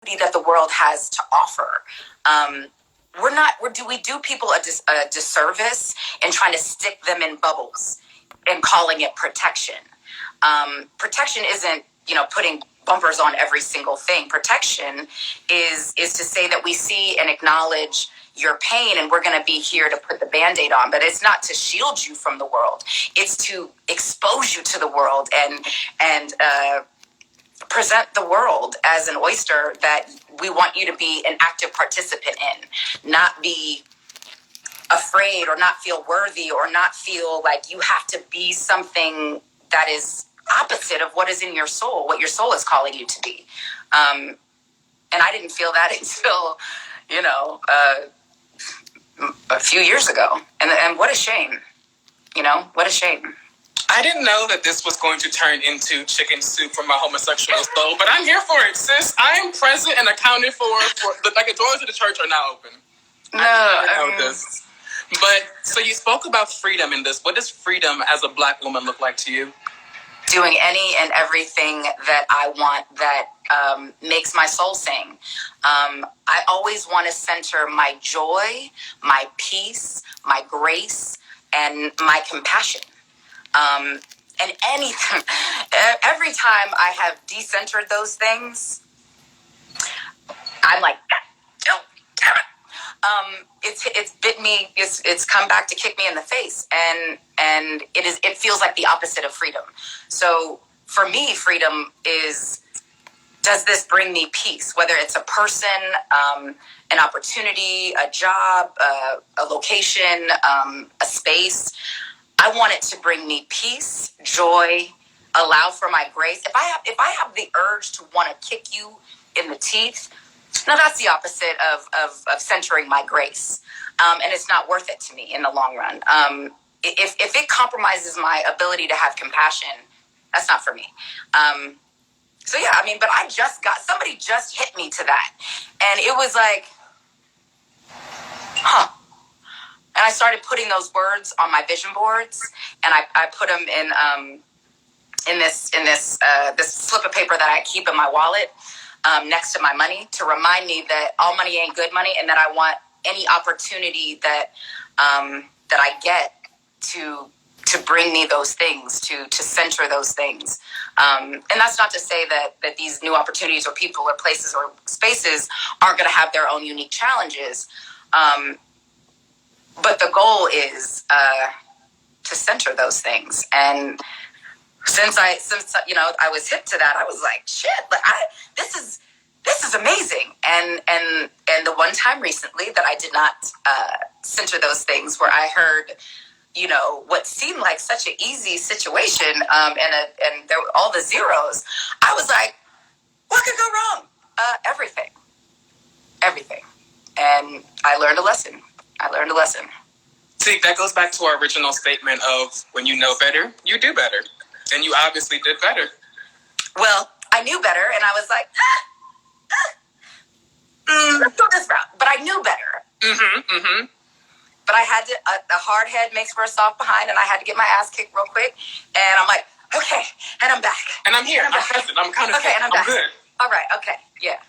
beauty that the world has to offer. We do people a disservice in trying to stick them in bubbles and calling it protection. Protection isn't, putting bumpers on every single thing. Protection is to say that we see and acknowledge your pain, and we're going to be here to put the Band-Aid on. But it's not to shield you from the world. It's to expose you to the world and present the world as an oyster that we want you to be an active participant in, not be afraid or not feel worthy or not feel like you have to be something that is opposite of what is in your soul, what your soul is calling you to be. And I didn't feel that until, a few years ago. And what a shame, what a shame. I didn't know that this was going to turn into chicken soup for my homosexual soul, but I'm here for it, sis. I'm present and accounted for the doors of the church are now open. I know this. But, so you spoke about freedom in this. What does freedom as a Black woman look like to you? Doing any and everything that I want that makes my soul sing. I always want to center my joy, my peace, my grace, and my compassion. And anything, every time I have decentered those things, I'm like, oh, damn it. It's bit me. It's come back to kick me in the face, and it feels like the opposite of freedom. So for me, freedom is, does this bring me peace? Whether it's a person, an opportunity, a job, a location, a space, I want it to bring me peace, joy, allow for my grace. If I have the urge to want to kick you in the teeth, no, that's the opposite of centering my grace. And it's not worth it to me in the long run. If it compromises my ability to have compassion, that's not for me. So yeah, but somebody just hit me to that. And it was like, huh. And I started putting those words on my vision boards, and I put them in this slip of paper that I keep in my wallet. Next to my money, to remind me that all money ain't good money, and that I want any opportunity that I get to bring me those things, to center those things. And that's not to say that these new opportunities or people or places or spaces aren't going to have their own unique challenges. But the goal is to center those things. And since I was hip to that, I was like, shit, but this is amazing. And the one time recently that I did not center those things, where I heard, what seemed like such an easy situation, and there were all the zeros, I was like, what could go wrong? Everything. And I learned a lesson. See, that goes back to our original statement of, when you know better, you do better. And you obviously did better. Well, I knew better, and I was like, let's go this route. But I knew better. Mm-hmm. But I had to, a hard head makes for a soft behind, and I had to get my ass kicked real quick. And I'm like, okay, and I'm back. And I'm here. I'm present. I'm kind of okay, and I'm good. All right, okay, yeah.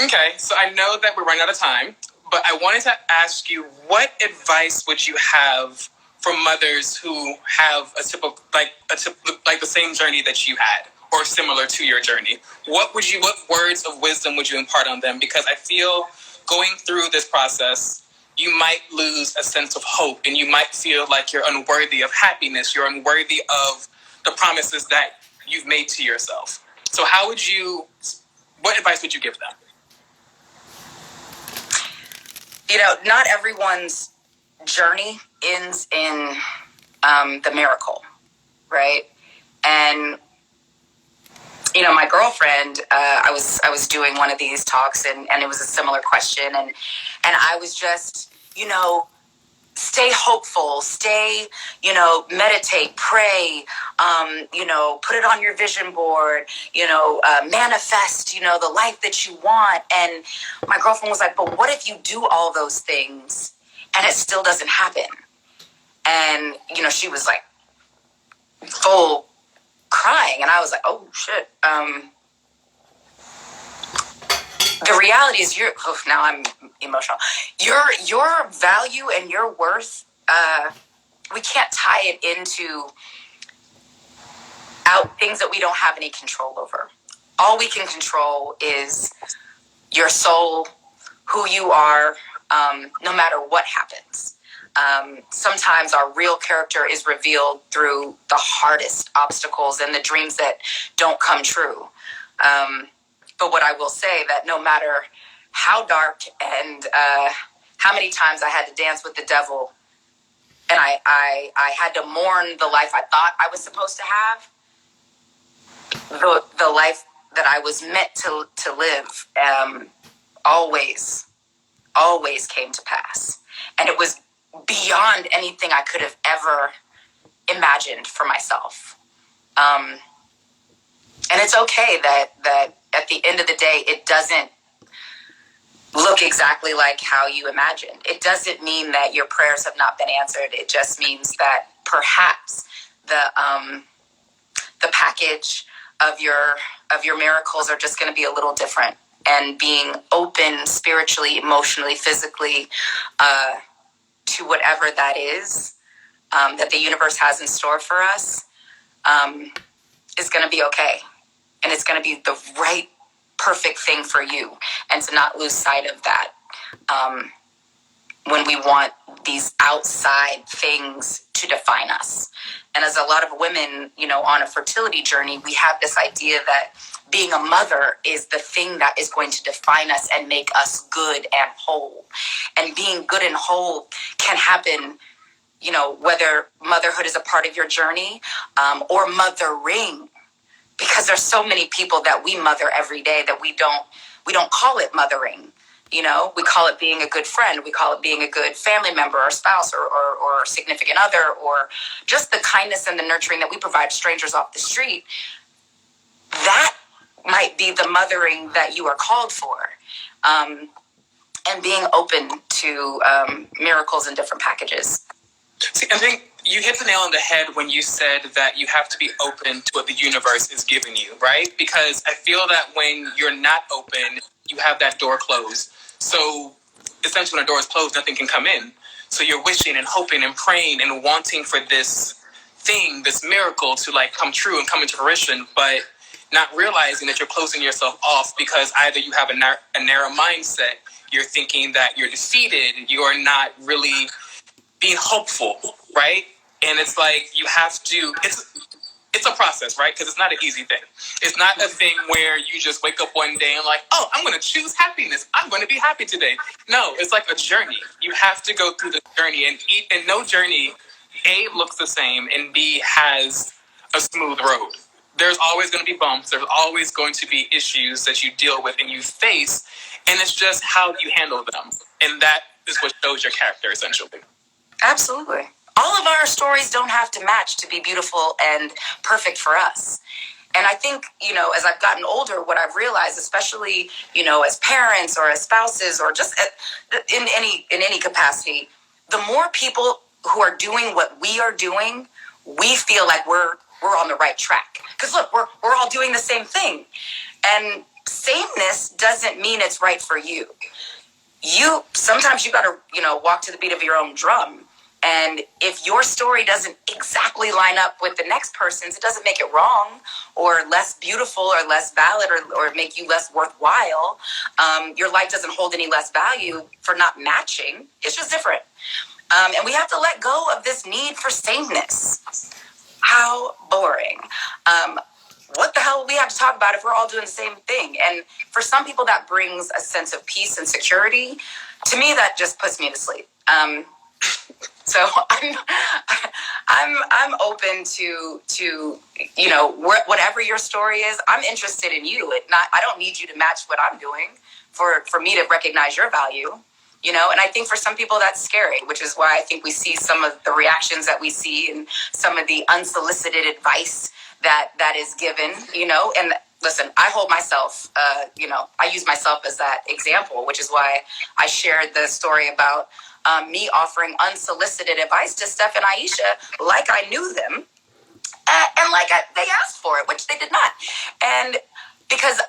Okay, so I know that we're running out of time, but I wanted to ask you, what advice would you have for mothers who have the same journey that you had, or similar to your journey? What words of wisdom would you impart on them? Because I feel going through this process, you might lose a sense of hope, and you might feel like you're unworthy of happiness. You're unworthy of the promises that you've made to yourself. So what advice would you give them? Not everyone's journey ends in the miracle, right? And my girlfriend, I was doing one of these talks, and it was a similar question, and I was just, stay hopeful, meditate, pray, put it on your vision board, manifest, the life that you want. And my girlfriend was like, but what if you do all those things and it still doesn't happen? And, she was like full crying. And I was like, oh shit. The reality is now I'm emotional. Your value and your worth, we can't tie it into things that we don't have any control over. All we can control is your soul, who you are, no matter what happens. Sometimes our real character is revealed through the hardest obstacles and the dreams that don't come true. But what I will say that no matter how dark and how many times I had to dance with the devil and I had to mourn the life I thought I was supposed to have, the life that I was meant to live, always came to pass. And it was beyond anything I could have ever imagined for myself. And it's okay that at the end of the day, it doesn't look exactly like how you imagined. It doesn't mean that your prayers have not been answered. It just means that perhaps the package of your miracles are just going to be a little different. And being open spiritually, emotionally, physically, to whatever that is that the universe has in store for us, is going to be okay. And it's going to be the right, perfect thing for you. And to not lose sight of that when we want these outside things to define us. And as a lot of women, on a fertility journey, we have this idea that being a mother is the thing that is going to define us and make us good and whole. And being good and whole can happen, whether motherhood is a part of your journey, or mothering, because there's so many people that we mother every day that we don't call it mothering. We call it being a good friend. We call it being a good family member or spouse or significant other, or just the kindness and the nurturing that we provide strangers off the street. That might be the mothering that you are called for. And being open to miracles in different packages. See, I think you hit the nail on the head when you said that you have to be open to what the universe is giving you, right? Because I feel that when you're not open, you have that door closed. So essentially when a door is closed, nothing can come in. So you're wishing and hoping and praying and wanting for this thing, this miracle to come true and come into fruition, but not realizing that you're closing yourself off because either you have a narrow mindset, you're thinking that you're defeated, you're not really being hopeful, right? And it's you have to, it's a process, right? Because it's not an easy thing. It's not a thing where you just wake up one day and I'm going to choose happiness. I'm going to be happy today. No, it's like a journey. You have to go through the journey, and no journey, A, looks the same, and B, has a smooth road. There's always going to be bumps. There's always going to be issues that you deal with and you face, and it's just how you handle them. And that is what shows your character, essentially. Absolutely. All of our stories don't have to match to be beautiful and perfect for us. And I think, as I've gotten older, what I've realized, especially, as parents or as spouses or just in any capacity, the more people who are doing what we are doing, we feel like we're on the right track. Because look, we're all doing the same thing. And sameness doesn't mean it's right for you. Sometimes you got to, walk to the beat of your own drum. And if your story doesn't exactly line up with the next person's, it doesn't make it wrong or less beautiful or less valid or make you less worthwhile. Your life doesn't hold any less value for not matching. It's just different. And we have to let go of this need for sameness. How boring. What the hell we have to talk about if we're all doing the same thing? And for some people that brings a sense of peace and security. To me, that just puts me to sleep. So I'm open to whatever your story is. I'm interested in you. I don't need you to match what I'm doing for me to recognize your value. And I think for some people that's scary, which is why I think we see some of the reactions that we see and some of the unsolicited advice that is given, and listen, I hold myself, I use myself as that example, which is why I shared the story about me offering unsolicited advice to Steph and Aisha like I knew them and they asked for it, which they did not. And because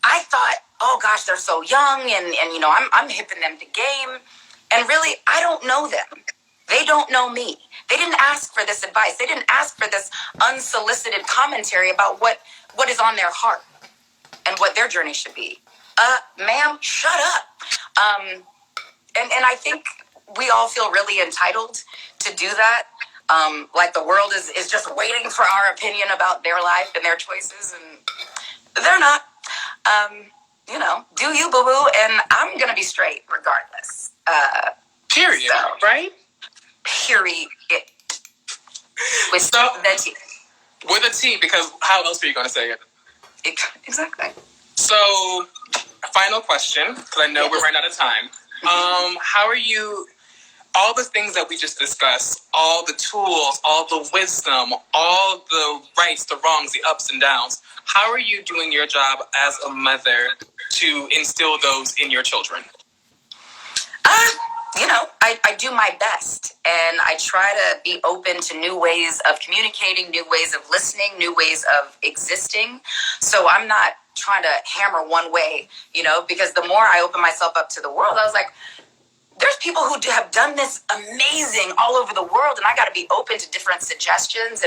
I thought oh gosh, they're so young, and I'm hipping them to game. And really, I don't know them. They don't know me. They didn't ask for this advice. They didn't ask for this unsolicited commentary about what is on their heart and what their journey should be. Ma'am, shut up. And I think we all feel really entitled to do that. Like the world is just waiting for our opinion about their life and their choices, and they're not. Do you, boo boo? And I'm gonna be straight regardless. Period. So, right? Period. With the T. With a T, because how else are you gonna say it? Exactly. So, final question, because I know we're running out of time. How are you? All the things that we just discussed, all the tools, all the wisdom, all the rights, the wrongs, the ups and downs. How are you doing your job as a mother to instill those in your children? I do my best, and I try to be open to new ways of communicating, new ways of listening, new ways of existing. So I'm not trying to hammer one way, because the more I open myself up to the world, I was like, there's people who have done this amazing all over the world, and I got to be open to different suggestions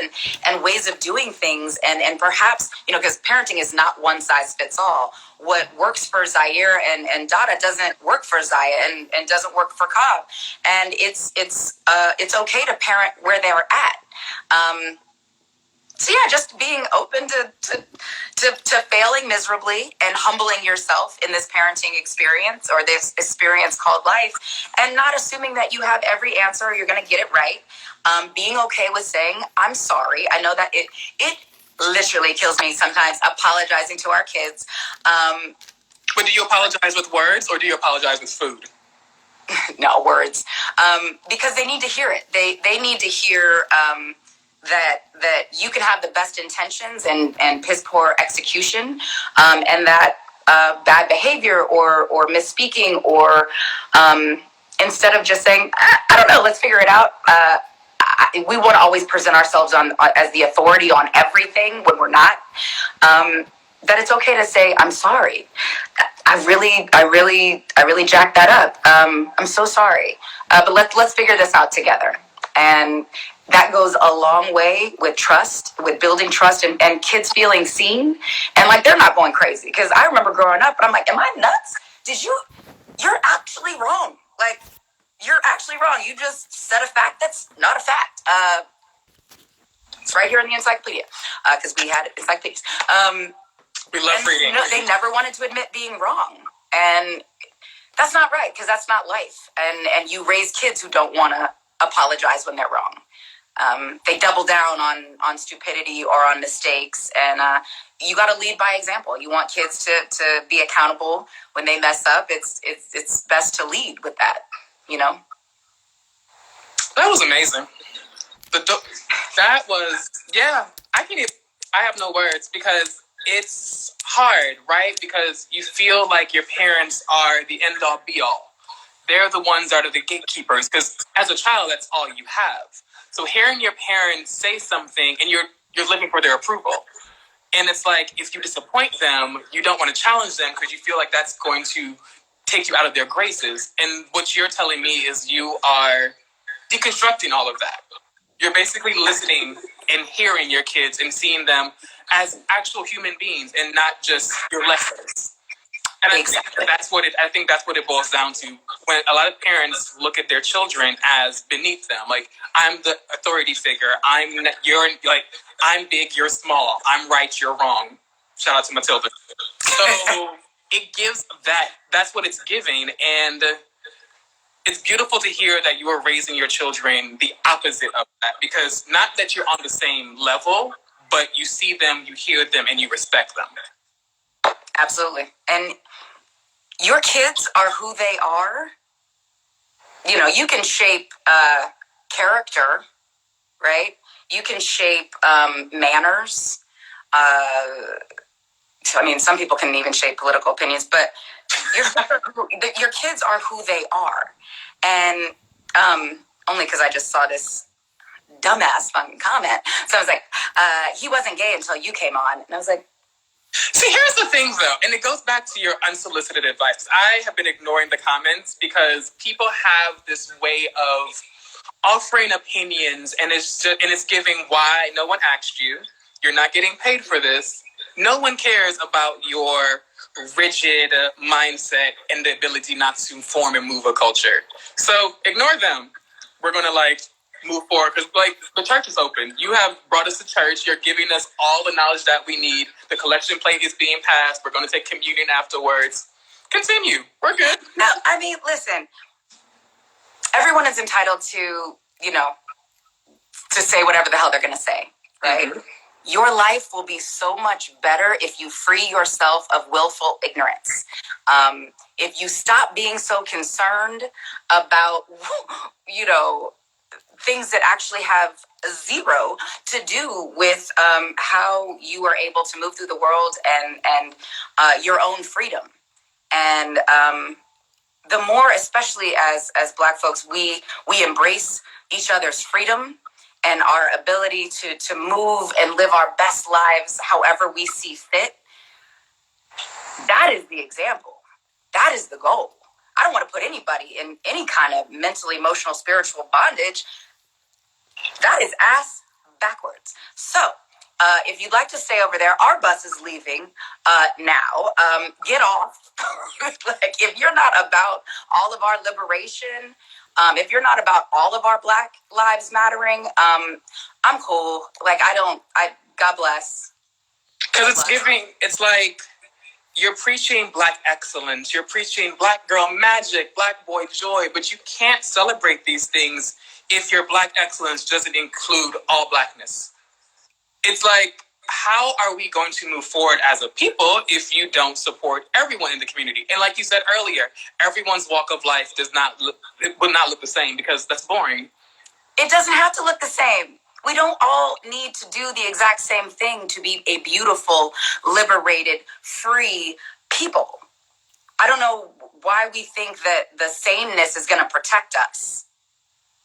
and ways of doing things, and perhaps, because parenting is not one size fits all. What works for Zaire and Dada doesn't work for Zaya and doesn't work for Cobb, and it's okay to parent where they're at. So yeah, just being open to failing miserably and humbling yourself in this parenting experience or this experience called life, and not assuming that you have every answer or you're going to get it right. Being okay with saying, I'm sorry. I know that it literally kills me sometimes apologizing to our kids. But do you apologize with words or do you apologize with food? No, words. Because they need to hear it. They need to hear that you can have the best intentions and piss poor execution, and that bad behavior or misspeaking or instead of just saying, I don't know, let's figure it out. We want to always present ourselves as the authority on everything when we're not. That it's okay to say, I'm sorry. I really jacked that up. I'm so sorry. But let's figure this out together. And that goes a long way with trust, with building trust and kids feeling seen. And like, they're not going crazy. Because I remember growing up, and I'm like, am I nuts? You're actually wrong. Like, you're actually wrong. You just said a fact that's not a fact. It's right here in the encyclopedia. Because we had encyclopedias. We love reading. They never wanted to admit being wrong. And that's not right, because that's not life. And you raise kids who don't want to apologize when they're wrong. They double down on stupidity or on mistakes. And you got to lead by example. You want kids to be accountable when they mess up. It's best to lead with that, That was amazing. That was, yeah, I have no words because it's hard, right? Because you feel like your parents are the end all be all. They're the ones that are the gatekeepers because as a child, that's all you have. So hearing your parents say something and you're looking for their approval. And it's like, if you disappoint them, you don't want to challenge them because you feel like that's going to take you out of their graces. And what you're telling me is you are deconstructing all of that. You're basically listening and hearing your kids and seeing them as actual human beings and not just your lessons. And exactly. I think that's what it boils down to. When a lot of parents look at their children as beneath them, like, I'm the authority figure. You're like, I'm big, you're small. I'm right, you're wrong. Shout out to Matilda. So it gives that's what it's giving. And it's beautiful to hear that you are raising your children the opposite of that, because not that you're on the same level, but you see them, you hear them, and you respect them. Absolutely. And your kids are who they are. You can shape character, right? You can shape manners. Some people can even shape political opinions, but your kids are who they are. And only because I just saw this dumbass fucking comment. So I was like, he wasn't gay until you came on. And I was like, See, here's the thing, though, and it goes back to your unsolicited advice. I have been ignoring the comments because people have this way of offering opinions, and it's giving why no one asked you. You're not getting paid for this. No one cares about your rigid mindset and the ability not to form and move a culture. So ignore them. We're gonna move forward because the church is open. You have brought us to church. You're giving us all the knowledge that we need. The collection plate is being passed. We're gonna take communion afterwards. Continue. We're good. No, I mean, listen. Everyone is entitled to, to say whatever the hell they're going to say, right? Mm-hmm. Your life will be so much better if you free yourself of willful ignorance. If you stop being so concerned about, things that actually have zero to do with how you are able to move through the world and your own freedom. And the more, especially as Black folks, we embrace each other's freedom and our ability to move and live our best lives however we see fit. That is the example. That is the goal. I don't want to put anybody in any kind of mental, emotional, spiritual bondage. That is ass backwards. So, if you'd like to stay over there, our bus is leaving now. Get off. If you're not about all of our liberation, if you're not about all of our Black lives mattering, I'm cool. God bless. Because it's like you're preaching Black excellence. You're preaching Black girl magic, Black boy joy, but you can't celebrate these things if your Black excellence doesn't include all Blackness. It's like, how are we going to move forward as a people if you don't support everyone in the community? And like you said earlier, everyone's walk of life will not look the same because that's boring. It doesn't have to look the same. We don't all need to do the exact same thing to be a beautiful, liberated, free people. I don't know why we think that the sameness is going to protect us.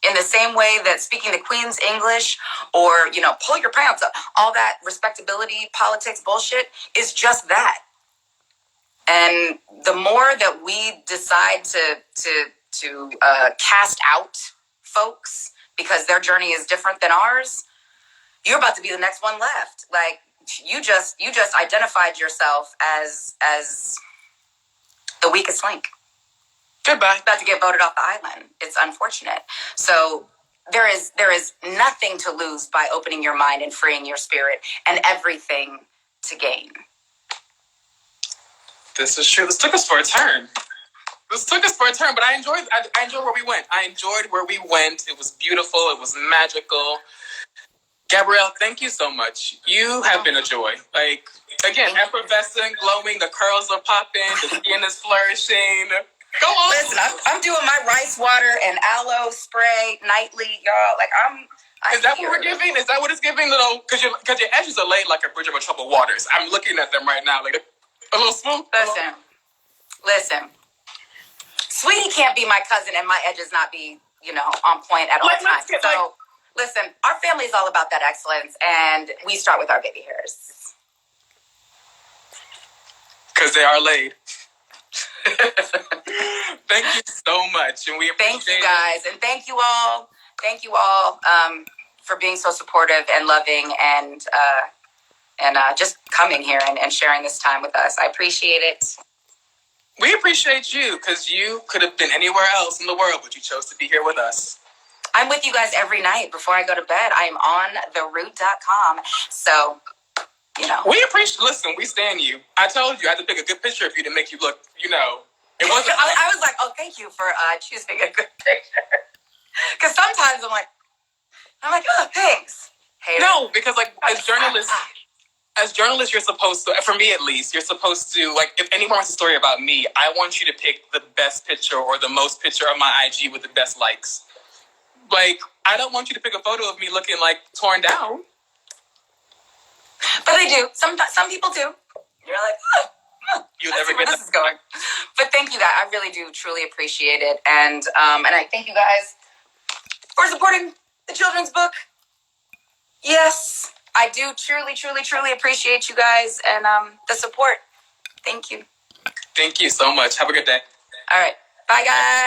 In the same way that speaking the Queen's English or, pull your pants up, all that respectability, politics bullshit is just that. And the more that we decide to cast out folks because their journey is different than ours, you're about to be the next one left. You just identified yourself as the weakest link. Goodbye. About to get voted off the island. It's unfortunate. So there is nothing to lose by opening your mind and freeing your spirit, and everything to gain. This is true. This took us for a turn. But I enjoyed where we went. It was beautiful. It was magical. Gabrielle, thank you so much. You have been a joy. Again, effervescent, glowing, the curls are popping, the skin is flourishing. Go on. Listen, I'm doing my rice water and aloe spray nightly, y'all. Is that what we're giving? Is that what it's giving? Because your edges are laid like a bridge over troubled waters. I'm looking at them right now, a little smooth. Listen. Sweetie can't be my cousin and my edges not be, on point at all times. So, listen, our family is all about that excellence, and we start with our baby hairs. Because they are laid. Thank you so much, and we appreciate it. Thank you guys, and thank you all. Thank you all for being so supportive and loving, and just coming here and sharing this time with us. I appreciate it. We appreciate you because you could have been anywhere else in the world, but you chose to be here with us. I'm with you guys every night before I go to bed. I am on theroot.com, so. We appreciate. Listen, we stand you. I told you I had to pick a good picture of you to make you look. It wasn't. I was like, oh, thank you for choosing a good picture. Because sometimes I'm like, oh, thanks. Haters. No, because as journalists, you're supposed to. For me, at least, you're supposed to if anyone wants a story about me, I want you to pick the best picture or the most picture of my IG with the best likes. I don't want you to pick a photo of me looking torn down. But they do. Some people do. You're like, you'll never get where this is going. But thank you, guys. I really do truly appreciate it, and I thank you guys for supporting the children's book. Yes, I do truly, truly, truly appreciate you guys and the support. Thank you. Thank you so much. Have a good day. All right. Bye, guys.